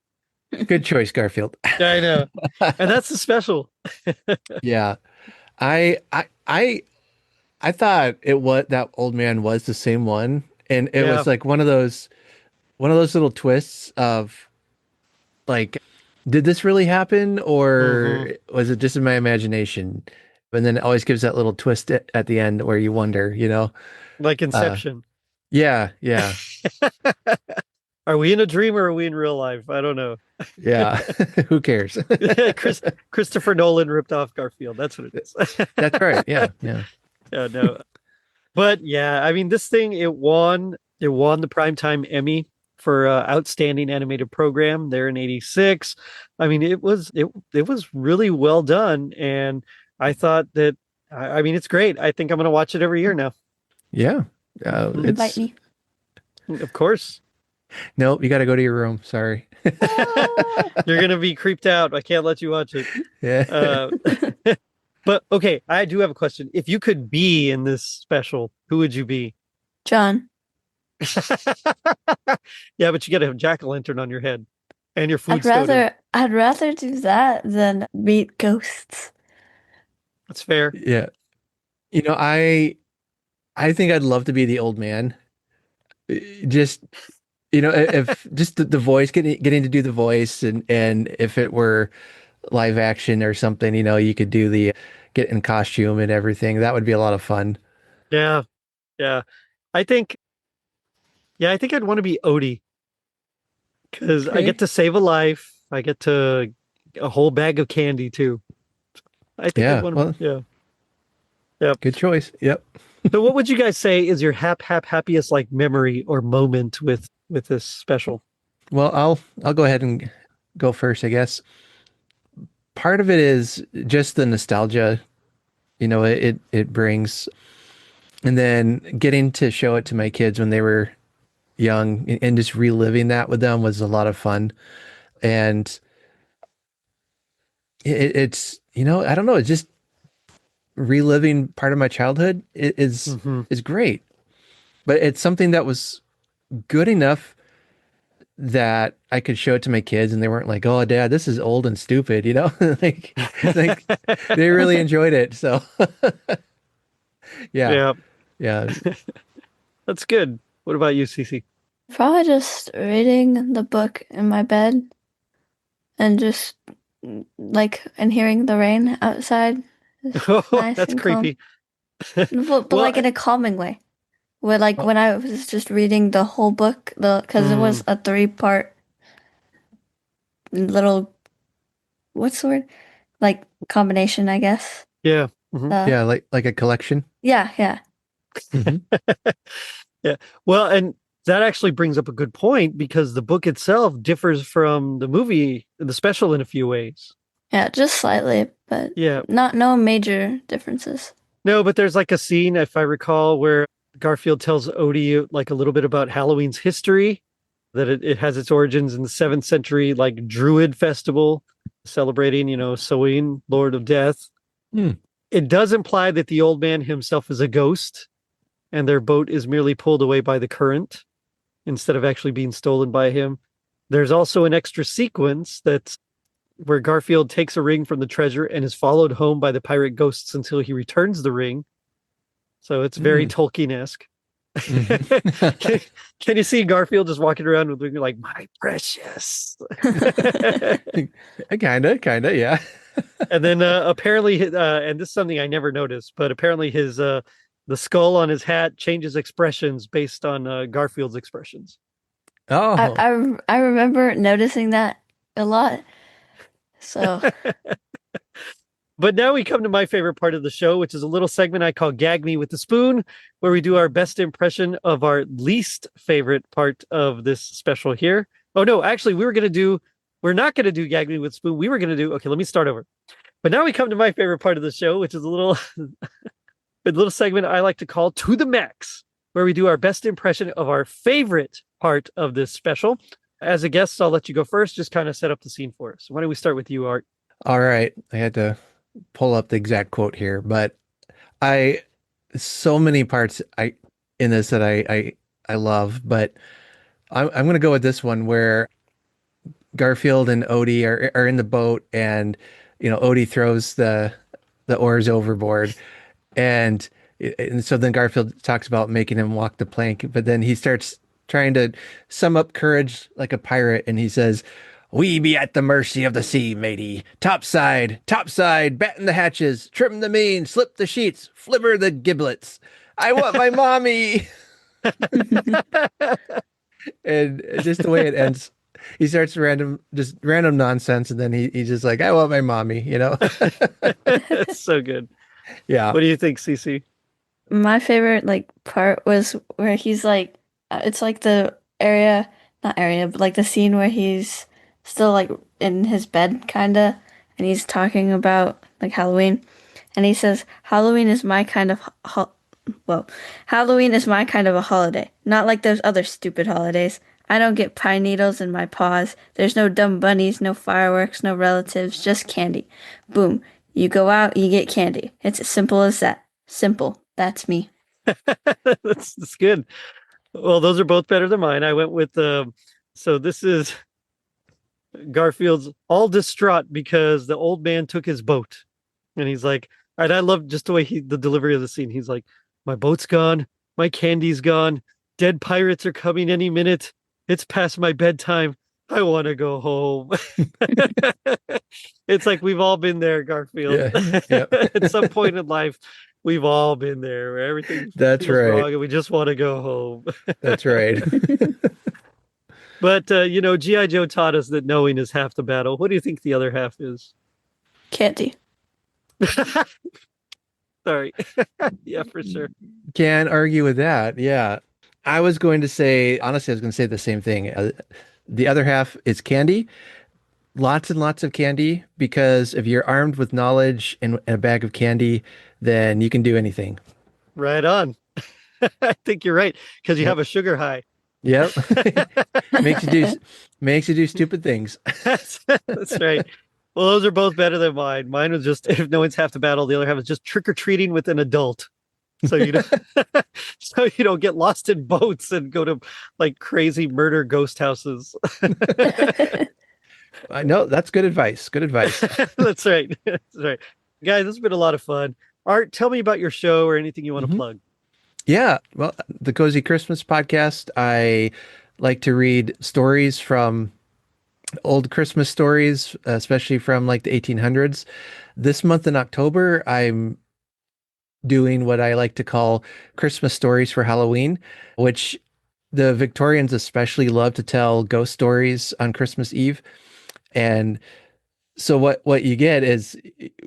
Good choice, Garfield. I know. And that's the special. Yeah. I thought that old man was the same one. And it was like one of those little twists of like, did this really happen or was it just in my imagination? And then it always gives that little twist at the end where you wonder, like Inception. Yeah. Are we in a dream or are we in real life? I don't know. Yeah. Who cares? Christopher Nolan ripped off Garfield. That's what it is. That's right. Yeah. Yeah, no. But yeah, I mean, this thing, it won the Primetime Emmy for Outstanding Animated Program there in '86. I mean, it was really well done. And I thought that, I mean, it's great. I think I'm going to watch it every year now. Yeah. Invite me. Of course. No, you got to go to your room. Sorry. You're going to be creeped out. I can't let you watch it. Yeah. But okay, I do have a question. If you could be in this special, who would you be? John. Yeah, but you got to have jack-o'-lantern on your head and your food I'd rather do that than meet ghosts. That's fair. Yeah. I think I'd love to be the old man. Just if just the voice, getting to do the voice, and if it were live action or something, you could do get in costume and everything. That would be a lot of fun. Yeah. I think I'd want to be Odie because I get to save a life. I get a whole bag of candy too. I think I'd want to. Yeah. Good choice. Yep. So what would you guys say is your happiest like memory or moment with this special? Well, I'll go ahead and go first, I guess. Part of it is just the nostalgia, it brings, and then getting to show it to my kids when they were young and just reliving that with them was a lot of fun. And it's I don't know, it's just reliving part of my childhood is great, but it's something that was good enough that I could show it to my kids and they weren't like, "Oh, Dad, this is old and stupid," like they really enjoyed it. So yeah. That's good. What about you, Cece? Probably just reading the book in my bed and just and hearing the rain outside. Nice, that's creepy. But like in a calming way. Where when I was just reading the whole book, because it was a 3-part little, what's the word? Like combination, I guess. Yeah. Yeah, like a collection. Yeah. Yeah. Well, and that actually brings up a good point because the book itself differs from the special in a few ways. Yeah, just slightly, but no major differences. No, but there's like a scene, if I recall, where Garfield tells Odie like a little bit about Halloween's history, that it has its origins in the 7th century, like Druid festival, celebrating, Samhain, Lord of Death. Hmm. It does imply that the old man himself is a ghost and their boat is merely pulled away by the current instead of actually being stolen by him. There's also an extra sequence that's where Garfield takes a ring from the treasure and is followed home by the pirate ghosts until he returns the ring. So it's very Tolkien-esque. Can you see Garfield just walking around with ring like, my precious? Kinda, yeah. And then apparently, and this is something I never noticed, but apparently the skull on his hat changes expressions based on Garfield's expressions. Oh, I remember noticing that a lot. So, but now we come to my favorite part of the show, which is a little segment I call Gag Me with the Spoon, where we do our best impression of our least favorite part of this special here. Oh, no, actually, we're not going to do Gag Me with Spoon. We were going to do, okay, let me start over. But now we come to my favorite part of the show, which is a little segment I like to call To the Max, where we do our best impression of our favorite part of this special. As a guest, I'll let you go first. Just kind of set up the scene for us. Why don't we start with you, Art? all right. I had to pull up the exact quote here, but so many parts in this that I love, but I'm going to go with this one where Garfield and Odie are in the boat, and Odie throws the oars overboard, and so then Garfield talks about making him walk the plank, but then he starts trying to sum up courage like a pirate, and he says, "We be at the mercy of the sea, matey. Topside, batten the hatches, trim the main, slip the sheets, flipper the giblets. I want my mommy." And just the way it ends, he starts random nonsense, and then he's just like, "I want my mommy," It's so good. Yeah. What do you think, Cece? my favorite part was where he's like, it's like the not area, but like the scene where he's still like in his bed, kinda, and he's talking about like Halloween, and he says, "Halloween is my kind of Halloween is my kind of a holiday, not like those other stupid holidays. I don't get pine needles in my paws. There's no dumb bunnies, no fireworks, no relatives, just candy. Boom. You go out, you get candy. It's as simple as that. Simple. That's me." That's good. Well, those are both better than mine. I went with so this is Garfield's all distraught because the old man took his boat. And he's like, and I love just the way the delivery of the scene. He's like, "My boat's gone, my candy's gone, dead pirates are coming any minute. It's past my bedtime. I want to go home." It's like we've all been there, Garfield. Yeah. At some point in life, we've all been there where everything That's feels right. wrong and we just want to go home. That's right. But G.I. Joe taught us that knowing is half the battle. What do you think the other half is? Candy. Sorry. Yeah, for sure. Can't argue with that. Yeah. I was going to say the same thing. The other half is candy. Lots and lots of candy, because if you're armed with knowledge and a bag of candy, then you can do anything. Right on. I think you're right, because you have a sugar high. Yep. makes you do stupid things. That's right. Well, those are both better than mine. Mine was just, if no one's half the battle, the other half is just trick-or-treating with an adult. So you don't get lost in boats and go to like crazy murder ghost houses. I know, that's good advice. Good advice. That's right. That's right. Guys, this has been a lot of fun. Art, tell me about your show or anything you want to plug. Yeah. Well, the Cozy Christmas podcast, I like to read stories from old Christmas stories, especially from like the 1800s. This month in October, I'm doing what I like to call Christmas stories for Halloween, which the Victorians especially love to tell ghost stories on Christmas Eve. And so what you get is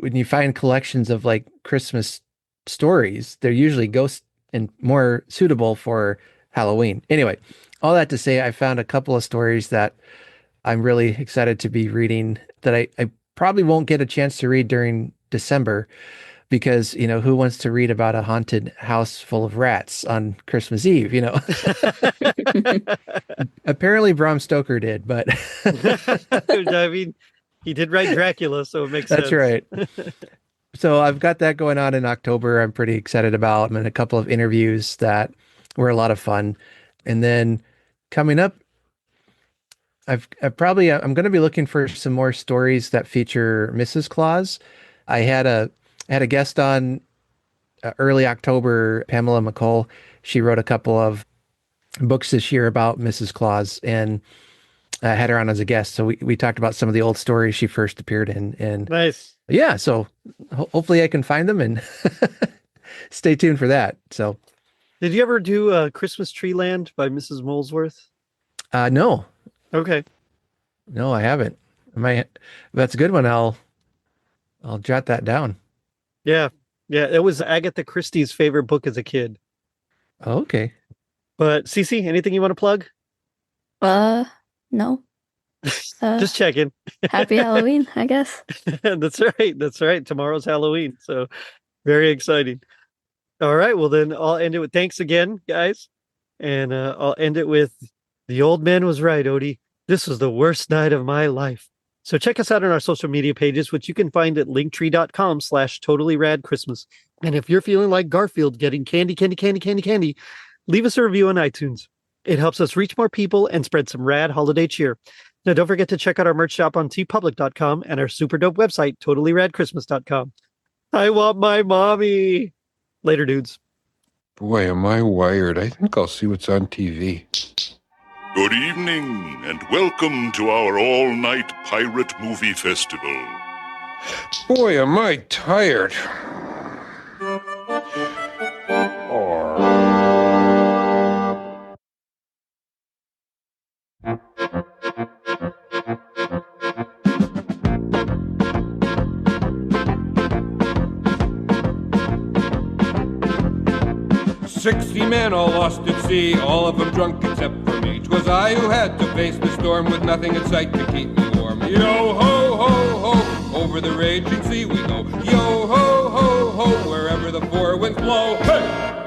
when you find collections of like Christmas stories, they're usually ghost and more suitable for Halloween. Anyway, all that to say, I found a couple of stories that I'm really excited to be reading that I probably won't get a chance to read during December. because, who wants to read about a haunted house full of rats on Christmas Eve, Apparently Bram Stoker did, but I mean, he did write Dracula, so it makes sense. That's right. So I've got that going on in October. I'm pretty excited about. I'm in a couple of interviews that were a lot of fun. And then coming up, I'm going to be looking for some more stories that feature Mrs. Claus. I had a guest on early October, Pamela McCall. She wrote a couple of books this year about Mrs. Claus, and I had her on as a guest. So we talked about some of the old stories she first appeared in. And nice. Yeah, so hopefully I can find them and stay tuned for that. So, did you ever do Christmas Tree Land by Mrs. Molesworth? No. Okay. No, I haven't. That's a good one. I'll jot that down. Yeah. It was Agatha Christie's favorite book as a kid. Oh, okay. But Ceci, anything you want to plug? No. Just checking. Happy Halloween, I guess. That's right. Tomorrow's Halloween. So very exciting. All right. Well, then I'll end it with thanks again, guys. And I'll end it with the old man was right, Odie. This was the worst night of my life. So check us out on our social media pages, which you can find at linktree.com/totallyradchristmas. And if you're feeling like Garfield getting candy, leave us a review on iTunes. It helps us reach more people and spread some rad holiday cheer. Now, don't forget to check out our merch shop on tpublic.com and our super dope website, totallyradchristmas.com. I want my mommy. Later, dudes. Boy, am I wired. I think I'll see what's on TV. Good evening, and welcome to our all-night pirate movie festival. Boy, am I tired. "60 men all lost at sea, all of them drunk except for me. 'Twas I who had to face the storm with nothing in sight to keep me warm. Yo ho ho ho, over the raging sea we go. Yo ho ho ho, wherever the four winds blow. Hey!